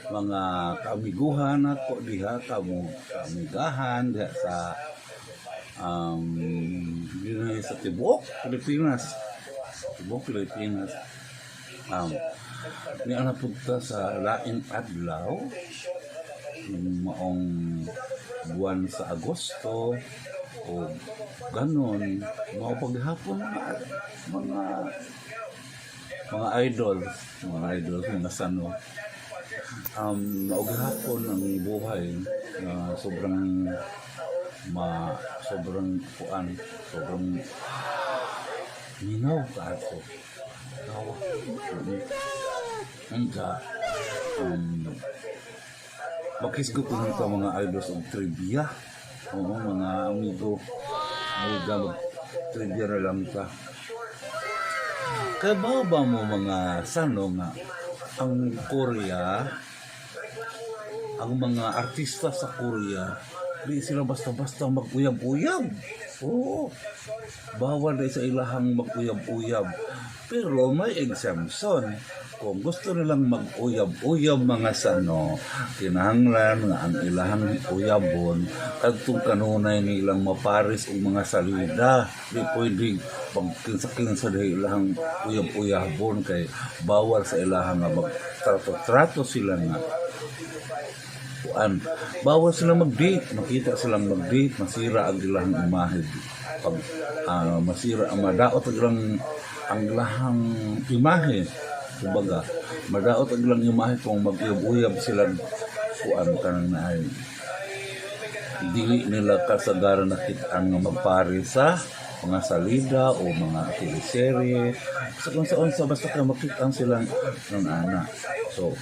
mga kamiguhan ako diha kamigahan diha sa dinhi sa Pilipinas. Ni ana punta sa laing adlaw maong buwan sa Agosto o ganon mao paghapon mga idol mga sano naugahapon ang buhay na sobrang minaw kaato Anga, makisgo ko nito mga idols of trivia. Oo, mga amigo. Trivia na lang ta. Kaya ba mo mga sano nga ang Korea, ang mga artista sa Korea, di sila basta-basta mag-uyab-uyab. Oo, bawal na sa ilahang mag-uyab-uyab. Pero may exemption. Kung gusto nilang mag-uyab-uyab mga sano, kinahanglan nga ang ilahang uyabon kadtong kanunay nilang maparis og mga salida. Di pwedeng pagkinsa-kinsa dahil ilahang uyab-uyabon kay bawal sa ilahang nga magtrato sila nga. Bawal sila mag-date, makita silang mag-date, masira ang ilahang imahe. Pag masira ang madaot ang ilahang imahe. Kumbaga, madaot ang ilang imahe kung mag-uyab-uyab sila kanang naay. Dili nila kasagaran ang magpare sa mga salida o mga teleserye. Sa kung saan basta ka makita silang ana. So,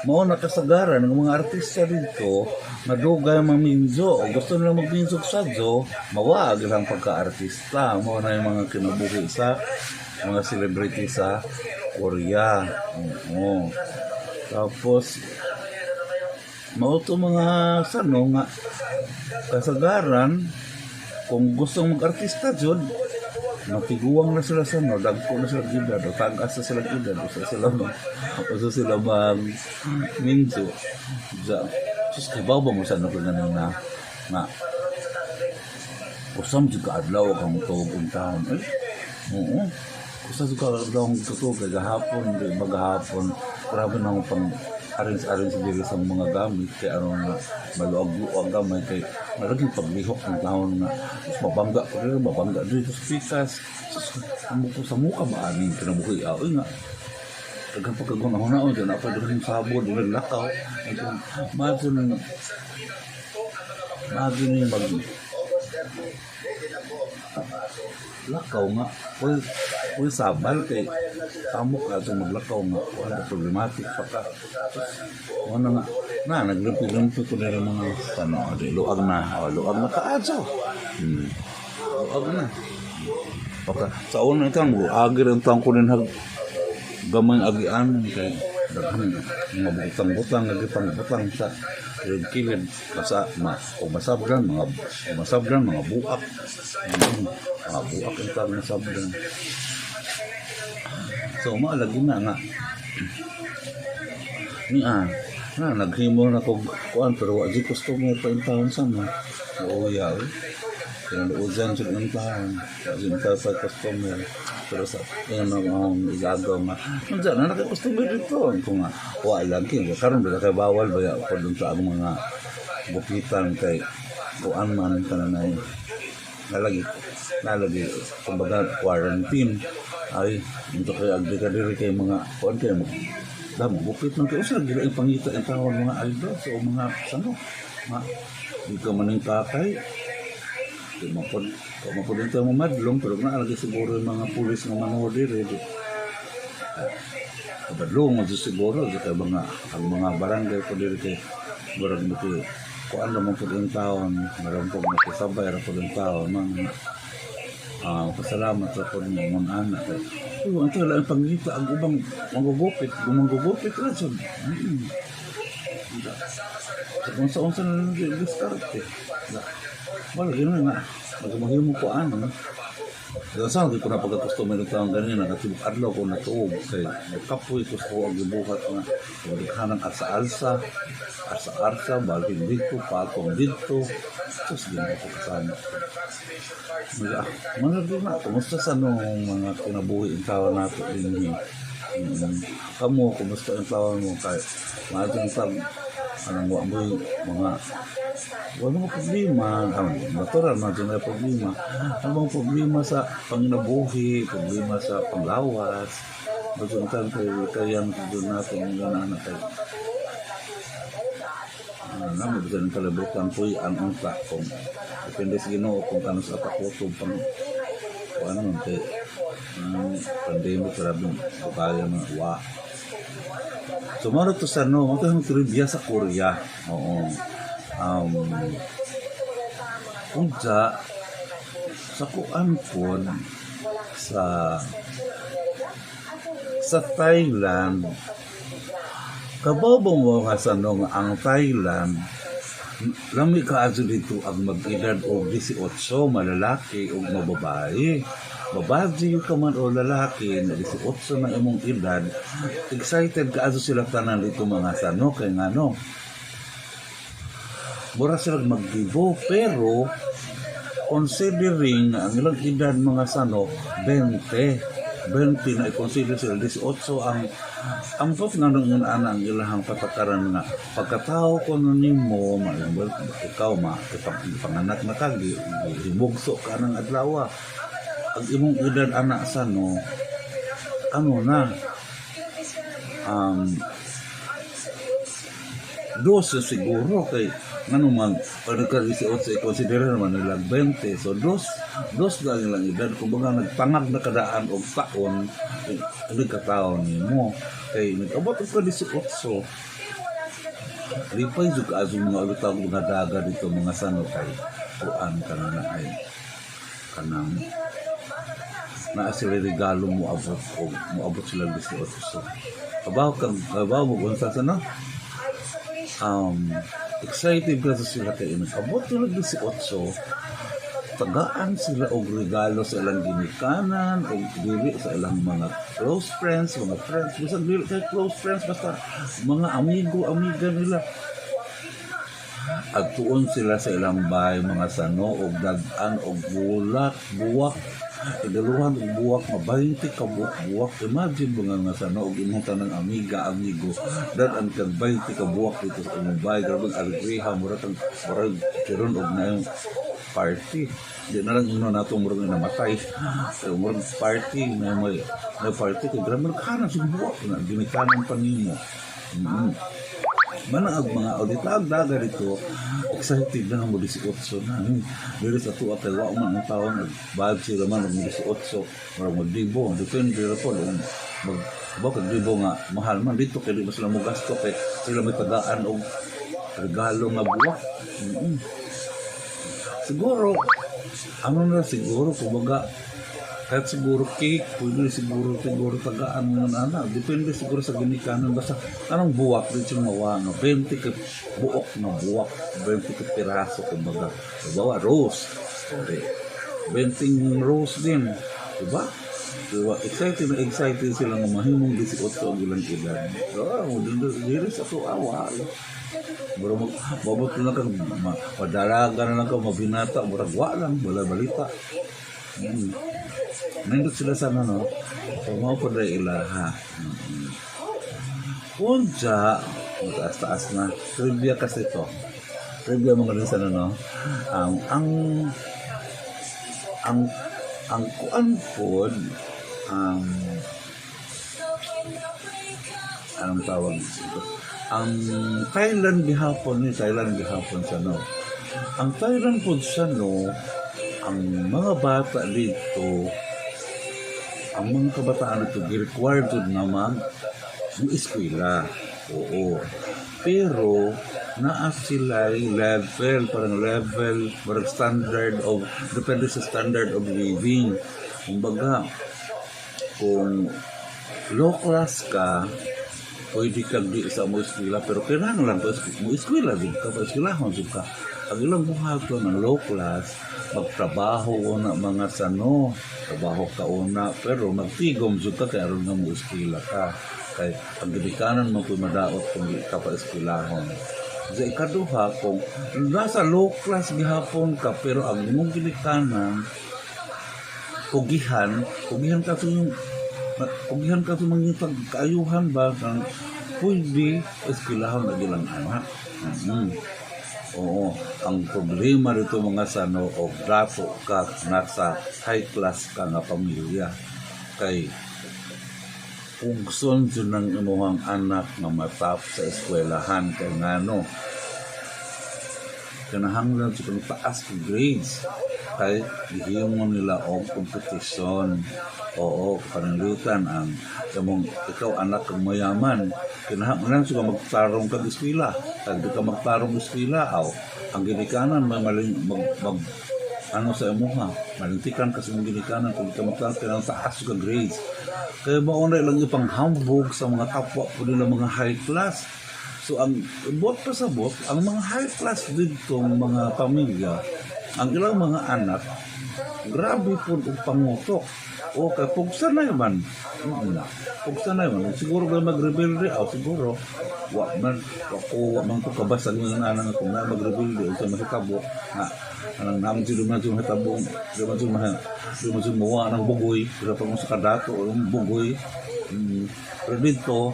mao na kasagaran ng mga artista dito madugay maminzo o gusto nila magminzo sadyo mawag lang pagka-artista. Mao na yung mga kinabuhi sa mga celebrity sa Korea. Oo. Tapos mauto mga sano nga kasagaran kung gustong mag-artista jud matiguang na sila sa dagko na sila gida do tagas na sila gida do sila mag minso sa sus kibaw ba mo sa na usam jud ka adlaw kang tuog untahon oo kusa juga daw tuto gahapon di maghapon grabe na mo pang arrange diri sa mga gamit kay ano nga maluag gamay kay malaging paglihok ng taon nga mabangga dito sa pikas sa muka maaning kinabuhi aoy nga daghang pagkagunahon na dyan apa dito yung sabon dito lakaw magin mag lakaw nga Uy sabal kay tamok ka itong maglakaw nga wala problematic pa ka wala nga naglimpi ko na rin mga luag na kaadso luag na paka sa una ito ang agir ang tang kunin gamay agian kay daghang mga butang-butang nagipang-butang sa kilid kung masabran mga buak ang tawag na sabran. So maalagi na nga naghimo na kog kuan pero wa di customer pa in town sama yaw kinuusan sa in town kasi pa customer pero sa ang igagaw nga unsa na customer dito kung nga wa lang kin karon ba kay bawal ba ya ko dun sa mga bukitan kay kuan man kananay nalagi kumbaga quarantine ay ito kay agdi ka diri kay mga kuan kay damo bukit man kay usa gila ang pangita ang tawag mga idol so mga sano di ka maning kakay di mapod ito mamadlong pero naalagi siguro yung mga pulis nga manood diri kabadlong mo siguro kay ang mga barangay ko diri kay murag mo kuan naman po yung taon meron po magkasabay ra po yung taon pasalamat sa po ng mga anak ang tala ang pangita ang ubang manggugupit ra so kung sa na lang discarte wala gano'n nga magmahimo ko Saan ko na pagka-customer ng taong ganyan, nakatibok adlaw ko natuog. Kaya nagkapoy ko sa ang gibuhat na maghanang arsa-arsa, arsa-arsa, balhin dito, patong dito. Sus, gano'n ko kasama. Mga din na, kumusta sa nung mga kinabuhi ang tawa nato din kamu, kumusta ang tawa mo kahit maating tag, anong mga walang problema, natural na dyan na problema. Ano bang problema sa panginabuhi, problema sa panglawas, magsuntan kayo, kaya doon natin yung anak kayo. Namin bisa ng kalibutan po ang unta kung depende sa Ginoo kung ano sa takotob pang kung ano kay pandemic karabing bukaya ng wa. So maro to sa no, ito yung trivia sa Korea. Oo. Unsa sa kuan po sa Thailand kababong mo kasanong ang Thailand lami kaadto dito ang mag-edad og 18 malalaki ug mababae. Babae ka man o lalaki na 18 na imong edad, excited kaadto sila tanan dito mga sano kay ngano. Mura sila mag-gibo pero considering ang ilang edad mga sano 20 na i-consider sila 18 ang pot nga nung yun ang ilahang patakaran nga pagkatao ko na nimo ikaw panganak na kagi himugso ka ng adlaw ang imong edad anak sa no ano na dos siguro kay ngano man pagka 18 i-consider naman nilang 20 so dos lang ilang edad kumbaga nagpangag na kadaan og taon hindi ka taon nimo kay nag-abot ka 18 lipay jud ka aso mga ulitaw mga daga dito mga sano kay kuan kana ay kanang na sila regalo mo abot sila 18 abaw mo unsa sa no excited kasi sila kayo nag-abot nila 18 tagaan sila og regalo sa ilang ginikanan o dili sa ilang mga close friends bisan dili kay close friends basta mga amiga nila at tuon sila sa ilang bahay mga sano og dagan og buwak Igaluhan ng buwak, 20 ka buwak. Imagine mga nga sana, og imutan ng amigo. Dan ang kag 20 ka buwak dito sa umubay. Grabe ang alegriha, murag kiron og na yung party. Di na lang ino nato murag namatay. Murag party, may party. Grabe nagkanan sa buwak na, ginikanan pa ninyo. Manang mga auditag daga dito excited na mo 18 na dili sa tuwa kay wa man ang taon bag sila man og 18 marag magdibo depende ra po mag dibo nga mahal man dito kay di sila mo gasto kay sila may tagaan og regalo nga buwak siguro ano na siguro kumbaga kahit siguro cake, pwede siguro tagaan mo na depende siguro sa ginikanan. Basta anong buwak, dito yung mawano. 20 ka buok na buwak, 20 ka piraso, kumbaga. Diba, rose. Okay. 20 rose din. Diba? Excited sila ng mahimong 18 ang ilang edad. Dili sa tuawa. Mura mabot na kang padalaga na lang ka mabinata, murag wa lang, balita. Nandot sila sa ano, so mga po na ilaha. Punja, mataas-taas na. Trivia kasi ito. Trivia mga rin sa ano, ang kuan po, anong tawag ito? Ang Thailand gihapon sa no. Ang Thailand po sa no, ang mga bata dito, ang mga kabataan ito, required na mag-eskwela. Oo. Pero, naa sila level, parang standard of, depende sa standard of living. Kumbaga, kung low class ka, pwede kang di sa mo eskwela, pero kailangan lang mo eskwela din ka, eskwelahon din ka. ang ilang buhaton ng low class, magtrabaho una mga sano, trabaho ka una, pero magtigom jud ka kay aron nga mo eskwela ka. Kay ang gidikanan mo kung madaot kung di ka pa eskwelahon. Sa ikaduha, kung nasa low class gihapon ka, pero ang imong gidikanan, pugihan ka sa yung pugihan ka sa mga kaayuhan ba, kang pwede eskwelahon na ilang anak. Oo, ang problema dito mga sano o dato ka nasa high class ka nga pamilya kay kung gusto ng imuhang anak nga matap sa eskwelahan kay ngano kinahanglan sa kung taas ng grades kay gihimo nila og kompetisyon. Oo, panalitan ang kamong ikaw anak ng mayaman kinahanglan sa magtarong kag eskwela kag di ka magtarong eskwela aw ang ginikanan may maling mag ano sa imuha malintikan ka sa imong ginikanan kung di ka magtarong ng taas ka grades kaya mauna lang ipanghambog sa mga kapwa po nila mga high class. So ang bot pa sa bot, ang mga high class dito mga pamilya, ang ilang mga anak, grabe po ang pangutok. O kay pugsa na yaman. Pugsa na yaman. Siguro ba mag-rebelde? Siguro. Wa man ko kabasag ng nanang kung na mag-rebelde o sa mahitabo na anang naman sila man yung hitabong di man sila mawa ng bugoy pero pag sa kadato o yung bugoy pero dito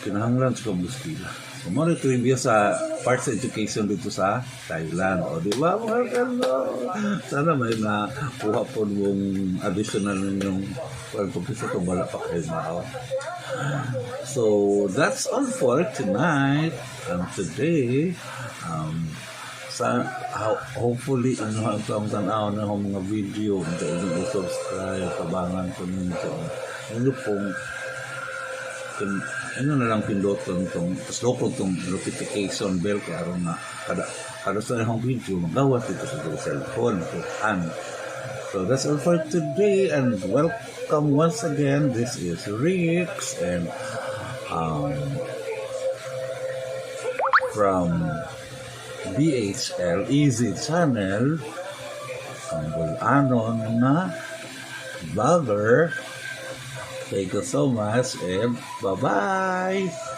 kinahanglan sa kamuskila. So, mo ito yung sa parts education dito sa Thailand. O, di ba? Sana may nakuha po yung additional yung pagpapisa kung wala pa kayo mao. So, that's all for tonight. And today, hopefully, ang tanaw na yung mga video, yung subscribe, tabangan ko nito. Ano pong ano na lang pinduton itong notification bell kaya aron na kada sa akong video magawas dito sa cellphone so that's all for today and welcome once again. This is Rix and from BHL Easy Channel ang bulanon na vlogger. Thank you so much and bye-bye!